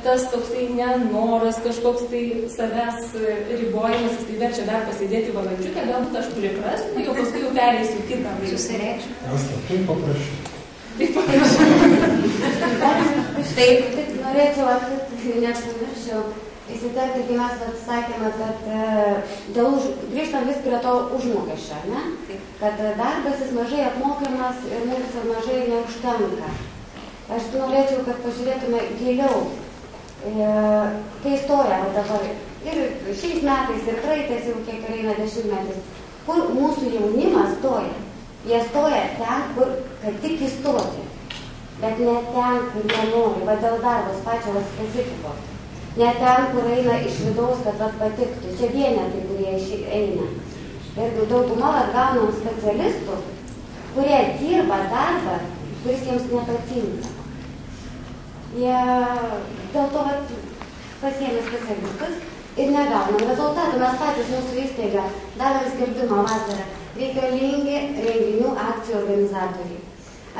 tas toksai nenoras, kažkoks tai savęs ribojimas, jis tai verčia dar pasėdėti valandžiukę, galbūt aš priprasiu, jau paskui jau pereisiu kitą laiką. Susireikščiau. Taip paprašau. Taip paprašau. Taip, norėčiau atkreipti, nes pamirščiau įsiterpti, kai mes sakėme, kad grįžtam vis prie to užmokesčio, ne? Kad darbas jis mažai apmokamas ir mums mažai neužtenka. Aš norėčiau, kad pažiūrėtume giliau, kai stoja dabar ir šiais metais, ir praeitais, jau kiek eina 10 metais, kur mūsų jaunimas stoja. Jie stoja ten, kur kad tik įstoti, bet ne ten, kur nenori, va dėl darbos pačio specifikos. Ne ten, kur eina iš vidaus, kad patiktų. Čia vienetai, kurie eina. Ir dauguma gaunam specialistų, kurie dirba darbą, kuris jiems nepatinka. Jie dėl to pasiėmė specialistus ir negaunam rezultatų. Mes patys mūsų įstaiga davėm skelbimą vasarą. Reikalingi renginių akcijų organizatoriai.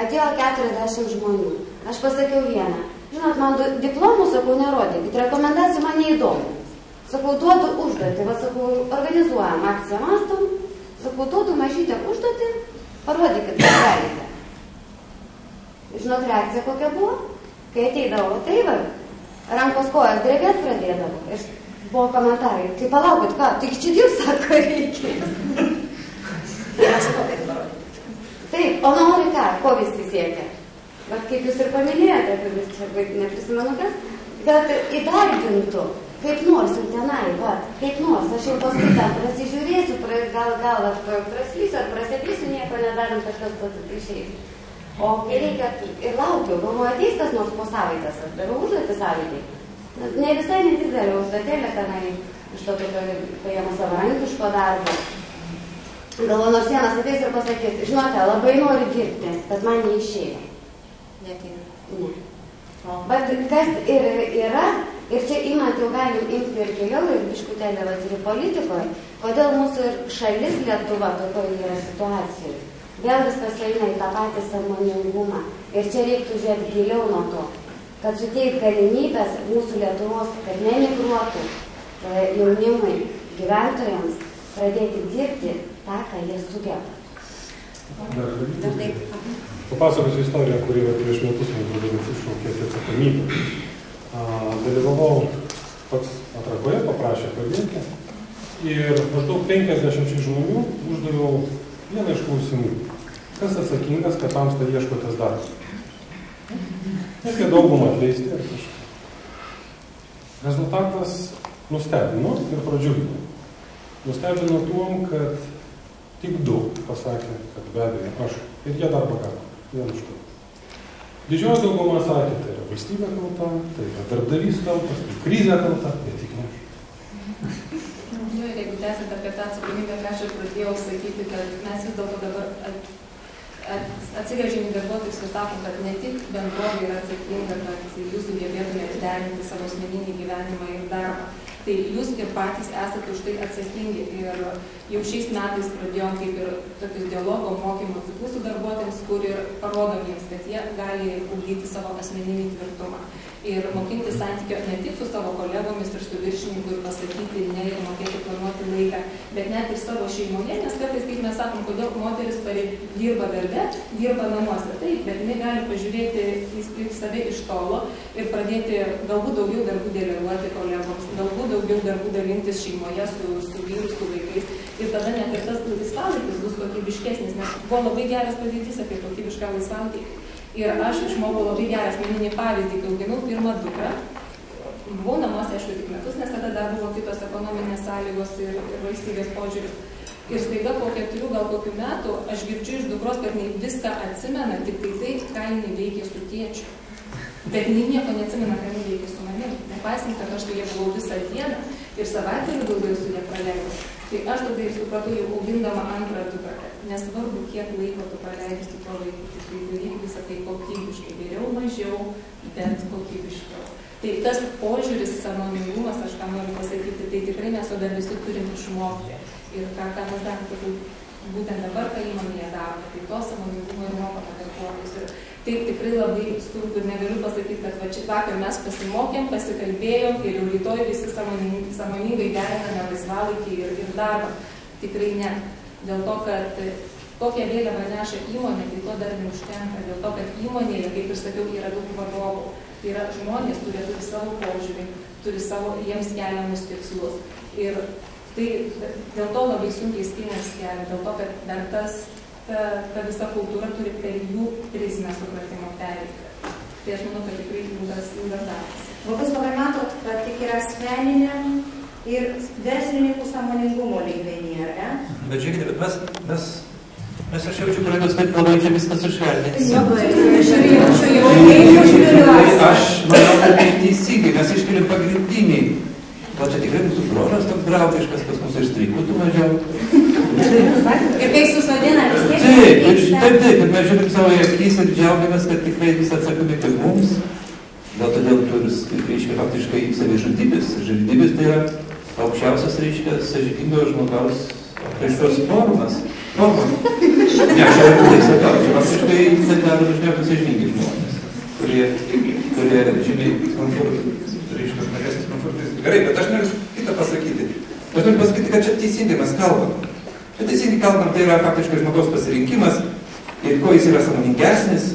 Atėjo 40 žmonių. Aš pasakiau vieną. Žinot, man diplomų, sakau, nerodykit. Rekomendacijų man neįdomu. Sakau, duodu užduotį. Va, sakau, organizuojam akciją mastom. Sakau, duodu mažytę užduotį. Parodykit, ką galite. Žinot, reakcija kokia buvo? Kai ateidavo, tai va, rankos kojas drebėt pradėdavo. Ir buvo komentarai. Tai palaukit, ką? Tik čia dirbs, sako, reikės. Taip, o nori ką? Ko visi siekia? Bet kaip jūs ir paminėjote, kad jūs čia neprisimenu kas, kad įdarbintų, kaip nors jau tenai, va, kaip nors, aš jau paskui ten prasižiūrėsiu, gal praslysiu ar prasidėsiu, nieko nedarim, kažkas išeis. O kai reikia, ir laukiu, galvoju, ateis kas nors po savaitės, aš darau užduotį savaitai. Ne visai nedidelė užduotėlė tenai, iš to tokio paėmų savarankiško darbo. Galvoju, nors vienas ateis ir pasakys, žinote, labai noriu dirbti, bet man neišėjo. Ne. Bet kas ir yra, ir čia imant jau galim imti ir giliau, ir biškutelį ir politikoje, kodėl mūsų šalis Lietuva tokioje yra situacijoje. Vėl viskas eina į tą patį sąmoningumą. Ir čia reiktų žiūrėti giliau nuo to, kad suteikt galimybės mūsų Lietuvos, kad nemigruotų jaunimui, gyventojams, pradėti dirbti tą, ką jie sugeba. Papasakosiu istoriją, kuri prieš metus mums iššaukė atsakomybę. Dalyvavau pats atrankoje, paprašė padėti ir maždaug 50 žmonių uždaviau vieną iš klausimų. Kas atsakingas, kad tamsta ieškotės darbus? Nes jie daugumą atleisti ir kažką. Rezultatas nustebino ir pradžiugino. Nustebino tuom, kad tik 2 pasakė, kad be abejo aš. Ir jie darbą gavo. Vien už to. Didžioji dauguma sakė, tai yra valstybė kalta, tai yra darbdavys kaltas, tai krizė kalta, bet tik ne aš. Ir jeigu tęsint apie tą atsakomybę, ką aš ir pradėjau sakyti, kad mes vis dėlto dabar atsigręžėm į darbuotojus ir sakom, kad ne tik bendrovė yra atsakinga, kad jūs sugebėtumėte derinti savo asmeninį gyvenimą ir darbą. Tai jūs ir patys esate už tai atsakingi. Ir jau šiais metais pradėjom kaip ir tokius dialogo mokymus mūsų darbuotojams, kur ir parodom jiems, kad jie gali ugdyti savo asmeninį tvirtumą. Ir mokinti santykio ne tik su savo kolegomis ir su viršininku ir pasakyti ne ir mokėti planuoti laiką, bet net ir savo šeimoje, nes kartais, kaip mes sakom, kodėl moteris dirba darbe, dirba namuose. Taip, bet jinai gali pažiūrėti į save iš tolo ir pradėti galbūt daugiau darbų deleguoti kolegoms, galbūt daugiau darbų dalintis šeimoje su vyru, su vaikais. Ir tada net ir tas laisvalaikis bus kokybiškesnis, nes buvo labai geras pavyzdys apie kokybišką laisvalaikį. Ir aš išmokau labai gerą asmeninį pavyzdį, kai auginau pirmą dukrą. Buvau namuose, aišku, tik metus, nes tada dar buvo kitos ekonominės sąlygos ir valstybės požiūris. Ir staiga po 4 gal kokių metų aš girdžiu iš dukros, kad jinai viską atsimena, tik tai, ką jinai veikė su tėčiu. Bet jinai nieko neatsimena, ką jinai veikė su manimi. Nepaisant, kad aš su jie buvau visą dieną ir savaitgalį daugiau su jie praleidau. Tai aš tada ir supratau, jau augindama antrą dukrą, kad nesvarbu, kiek laiko tu praleidai su tuo vaiku, tai daryk visą tai kokybiškai, geriau, mažiau, bet kokybiškiau. Tai tas požiūris, sąmoningumas, aš ką noriu pasakyti, tai tikrai mes to dar visi turim išmokti. Ir ką mes dar būtent dabar, ką įmonėje daro, tai to sąmoningumo ir mokome darbuotojus. Ir taip tikrai labai sunku ir negaliu pasakyti, kad va vakar mes pasimokėm, pasikalbėjom ir jau rytoj visi sąmoningai deriname laisvalaikį ir darbą. Tikrai ne. Dėl to, kad kokią vėliavą neša įmonė, tai to dar neužtenka. Dėl to, kad įmonėje, kaip ir sakiau, yra daug vadovų. Tai yra žmonės, kurie turi savo požiūrį, turi savo jiems keliamus tikslus. Ir tai dėl to labai sunkiai skiriasi kelią, dėl to, kad dar ta visa kultūra turi per jų prizmę supratimo pereiti. Tai aš manau, kad tikrai ilgas darbas. Žmogus labai matot, kad tik yra asmeninė ir verslininkų sąmoningumo lygmenyje, ar ne? Bet žiūrėkite, bet mes aš jaučiu kolegos, kad labai čia viskas sušvelnins. Aš manau, kad tai teisingai, mes iškeliam pagrindinį. Gal čia tikrai mūsų brožas toks draugiškas, pas mūsų ir streikutų mažiau. Ir kai susodina vis tiek. Taip, kad mes žiūrim savo akis ir džiaugiamės, kad tikrai vis atsakomybė mums. Gal todėl turi, reiškia, faktiškai savižudybės. Žudybės tai yra aukščiausias, reiškia, sąžiningo žmogaus kažkoks formas. Ne, aš jau taip sakau, čia faktiškai tai daro dažniausiai sąžiningi žmonės, kurie žymiai komfortas, reiškia, mažesnis komfortas. Gerai, bet aš noriu kitą pasakyti. Aš noriu pasakyti, kad čia teisingai mes kalbam. Čia teisingai kalbam, tai yra faktiškai žmogaus pasirinkimas ir ko jis yra sąmoningesnis,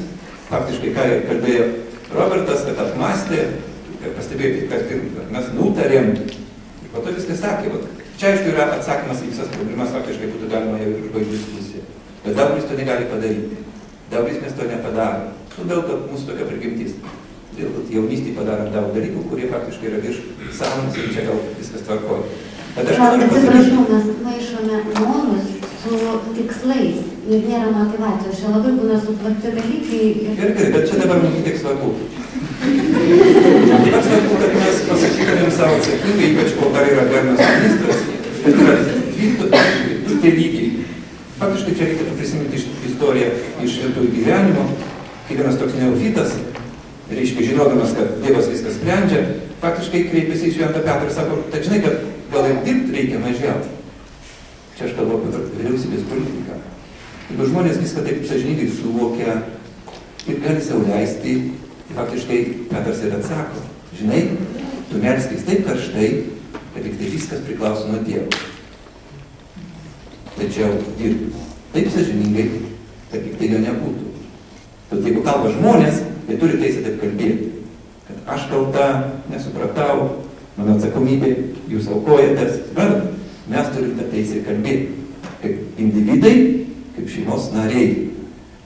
faktiškai, ką kalbėjo Robertas, kad apmastė, kad pastebėjo, kad mes nutarėm. Ir po to viskas sakė, čia aišku yra atsakymas į visas problemas, faktiškai būtų galima jau užbaigti diskusiją. Bet daugelis to negali padaryti. Daugelis mes to nepadarome. Todėl, kad mūsų tokia prigimtis. Todėl, kad jaunystėje padarom daug dalykų, kurie faktiškai yra virš sąmonės ir čia gal viskas tvarkoja. Bet aš noriu pasakyti... Atsiprašau, mes maišome norus su tikslais ir nėra motyvacijos. Čia labai būna suplakti dalykai. Gerai, bet čia dabar mums tiek svarbu. Dabar svarbu, kad mes pasakytumėm savo atsakingai, ypač kol dar yra gerbiamas ministras, kad yra du tie lygiai. Faktiškai čia reikėtų prisiminti istoriją iš lietuvių gyvenimo. Kiekvienas toks neofitas, reiškia, žinodamas, kad Dievas viską sprendžia, faktiškai kreipėsi į Šventą Petrą ir sako, tai žinai, kad gal ir dirbti reikia mažiau. Čia aš kalbu apie vyriausybės politiką. Jeigu žmonės viską taip sąžiningai suvokia ir gali sau leisti, faktiškai Petras ir atsako, žinai, tu melskis taip karštai, kad tik tai viskas priklauso nuo Dievo. Tačiau dirbti taip sąžiningai, kad tik tai jo nebūtų. Tad jeigu kalba žmonės, tai turi teisę taip kalbėti, kad aš kalta, nesupratau, mano atsakomybė, jūs aukojatės, bet mes turime tą teisę kalbėti, kaip individai, kaip šeimos nariai.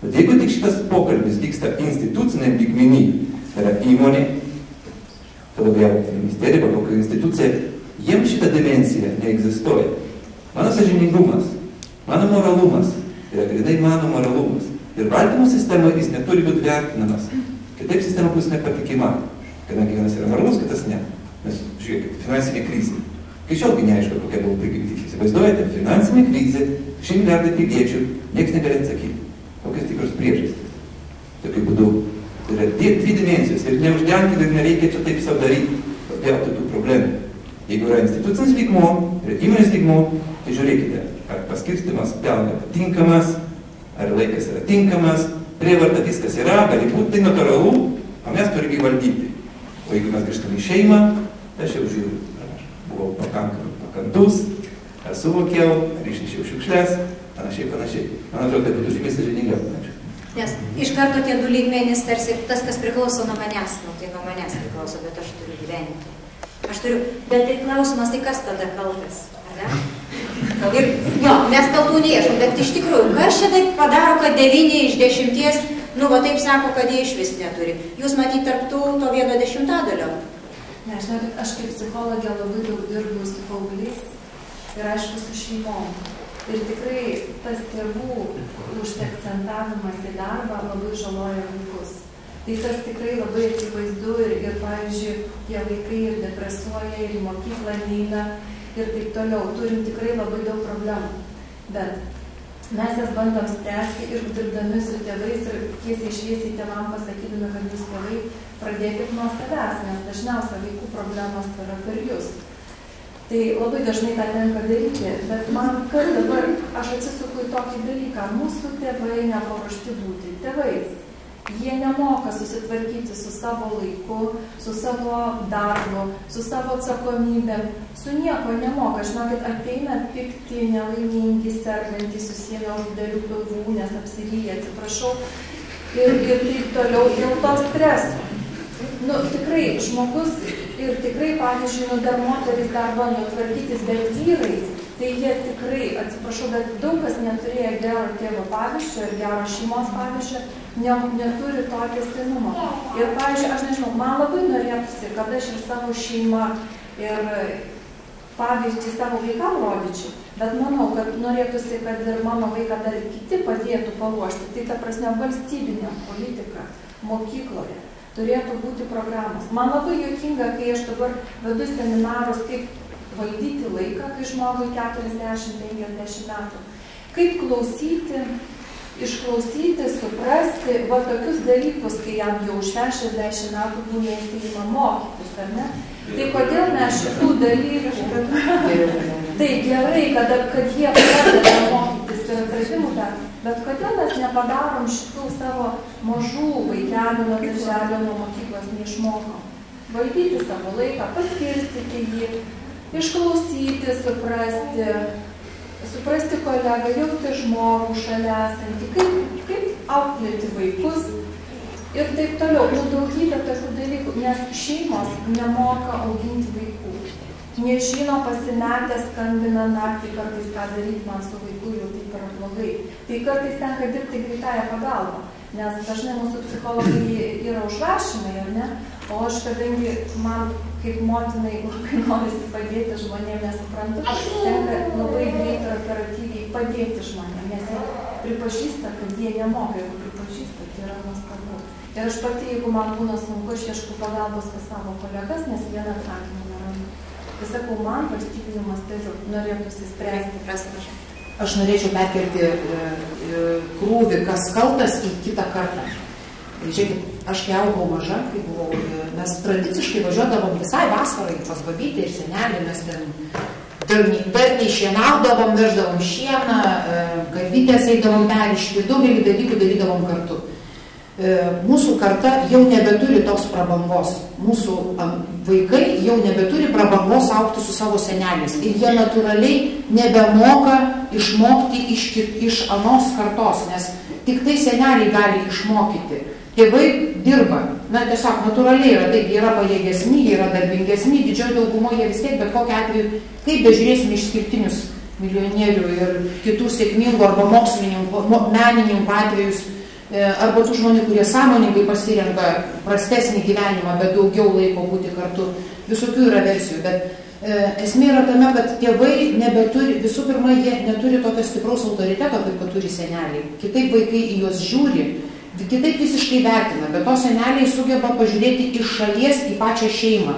Bet jeigu tik šitas pokalbis vyksta instituciniam lygmenį, tai yra įmonė, tada vėl ministerija, kokia institucija, jiems šita dimensija neegzistuoja. Mano sąžiningumas, mano moralumas, yra grinai mano moralumas. Ir valdymo sistema jis neturi būti vertinamas. Kitaip sistema bus nepatikima. Kadangi vienas yra moralus, kitas ne. Nes, žiūrėkit, finansinė krizė. Kai šiolgi neaišku, kokia buvo prigimtis. Įsivaizduojate, finansinė krizė, 100 milijardai piliečių, niekas negali atsakyti. Kokios tikros priežastys. Tokiu būdu. Tai yra dvi dimensijos. Ir neuždenkit ir nereikia čia taip savo daryti, papjauti tų problemų. Jeigu yra institucinis lygmuo, yra įmonės lygmuo, tai žiūrėkite, ar paskirstimas pelno tinkamas, ar laikas yra tinkamas, prievarta viskas yra, gali būti tai natūralu, o mes turime valdyti. O jeigu mes grįžtame į šeimą, tai aš jau žiūriu, aš buvau pakankamai pakantus, aš suvokiau, ar išnešiau šiukšles, panašiai. Man atrodo, tai būtų žymiai sąžiningiau. Nes iš karto tie du lygmenys tarsi tas, kas priklauso nuo manęs, tai nuo manęs priklauso, bet aš turiu gyventi. Bet tai klausimas, tai kas tada kaltas, ar ne? Ir, jo, mes kaltų neieškom, bet iš tikrųjų, kas čia taip padaro, kad 9 iš 10, nu, va taip sako, kad jie iš vis neturi. Jūs matyt tarp to 1/10. Ne, žinokit, aš kaip psichologė labai daug dirbu su paaugliais ir aišku su šeimom. Ir tikrai tas tėvų užsiakcentavimas į darbą labai žaloja vaikus. Tai tas tikrai labai akivaizdu ir pavyzdžiui, tie vaikai ir depresuoja, ir į mokyklą neina, ir taip toliau. Turim tikrai labai daug problemų. Bet mes jas bandom spręsti ir dirbdami su tėvais ir tiesiai šviesiai tėvam pasakydami, kad jūs tėvai pradėkit nuo savęs, nes dažniausia vaikų problemos yra per jūs. Tai labai dažnai tą tenka daryti, bet man kas dabar, aš atsisuku į tokį dalyką, mūsų tėvai neparuošti būti tėvais. Jie nemoka susitvarkyti su savo laiku, su savo darbu, su savo atsakomybėm, su nieko nemoka. Žinokit, ateina pikti, nelaimingi, sergantys, susiėmę už didelių pilvų, nes apsiryja, atsiprašau, ir taip toliau, dėl to streso. Nu, tikrai, žmogus ir tikrai, pavyzdžiui, dar moteris dar bando tvarkytis, bet vyrai, tai jie tikrai, atsiprašau, bet daug kas neturėjo gero tėvo pavyzdžio ir gero šeimos pavyzdžio, neturi to tęstinumo. Ir, pavyzdžiui, aš nežinau, man labai norėtųsi, kad aš ir savo šeimą ir pavyzdį savo vaikam rodyčiau, bet manau, kad norėtųsi, kad ir mano vaiką dar kiti padėtų paruošti. Tai ta prasme valstybinė politika mokykloje turėtų būti programos. Man labai juokinga, kai aš dabar vedu seminarus, kaip valdyti laiką, kai žmogui 40-50 metų. Kaip klausyti, išklausyti, suprasti va tokius dalykus, kai jam jau 60 metų būna įstojama mokytis, ar ne? Tai kodėl mes šitų dalykų, tai gerai, kad jie pradeda mokytis ir atradimų dar, bet kodėl mes nepadarom šitų savo mažų vaikelių nuo darželio, nuo mokyklos neišmokom? Valdyti savo laiką, paskirstyti jį, išklausyti, suprasti kolegą, jausti žmogų šalia esantį, kaip auklėti vaikus ir taip toliau. Nu, daugybė tokių dalykų, nes šeimos nemoka auginti vaikų. Nežino, pasimetę, skambina naktį, kartais ką daryti man su vaiku, jau taip yra blogai. Tai kartais tenka dirbti greitąją pagalbą, nes dažnai mūsų psichologai yra užrašymai, ar ne? O aš, kadangi man kaip motinai labai norisi padėti žmonėm, nesuprantu, tenka labai greit ir operatyviai padėti žmonėm, nes jie pripažįsta, kad jie nemoka, jeigu pripažįsta, tai yra nuostabu. Ir aš pati, jeigu man būna sunku, aš ieškau pagalbos pas savo kolegas, nes vieną atsakymą nerandu. Tai sakau, man valstybiniu mastu norėtųsi spręsti. Aš norėčiau perkelti krūvį, kas kaltas, į kitą kartą. Žiūrėkit, aš kai augau maža, kai buvau, mes tradiciškai važiuodavom visai vasarai pas babytę ir senelį, mes ten darniai šienaudavom, veždavom šieną, galvytės eidavom perišti, daugelį dalykų darydavom kartu. Mūsų karta jau nebeturi tos prabangos. Mūsų vaikai jau nebeturi prabangos augti su savo seneliais. Ir jie natūraliai nebemoka išmokti iš anos kartos, nes tik tai seneliai gali išmokyti. Tėvai dirba. Na, tiesiog natūraliai yra taip, jie yra pajėgesni, jie yra darbingesni, didžioji daugumo jie vis tiek, bet kokiu atveju, kaip bežiūrėsime išskirtinius milijonierių ir kitų sėkmingų arba mokslininkų, menininkų atvejus, arba tų žmonių, kurie sąmoningai pasirenka prastesnį gyvenimą, bet daugiau laiko būti kartu. Visokių yra versijų, bet esmė yra tame, kad tėvai nebeturi, visų pirma, jie neturi tokio stipraus autoriteto, kaip kad turi seneliai. Kitaip vaikai į juos žiūri, kitaip visiškai vertina, bet to seneliai sugeba pažiūrėti iš šalies į pačią šeimą.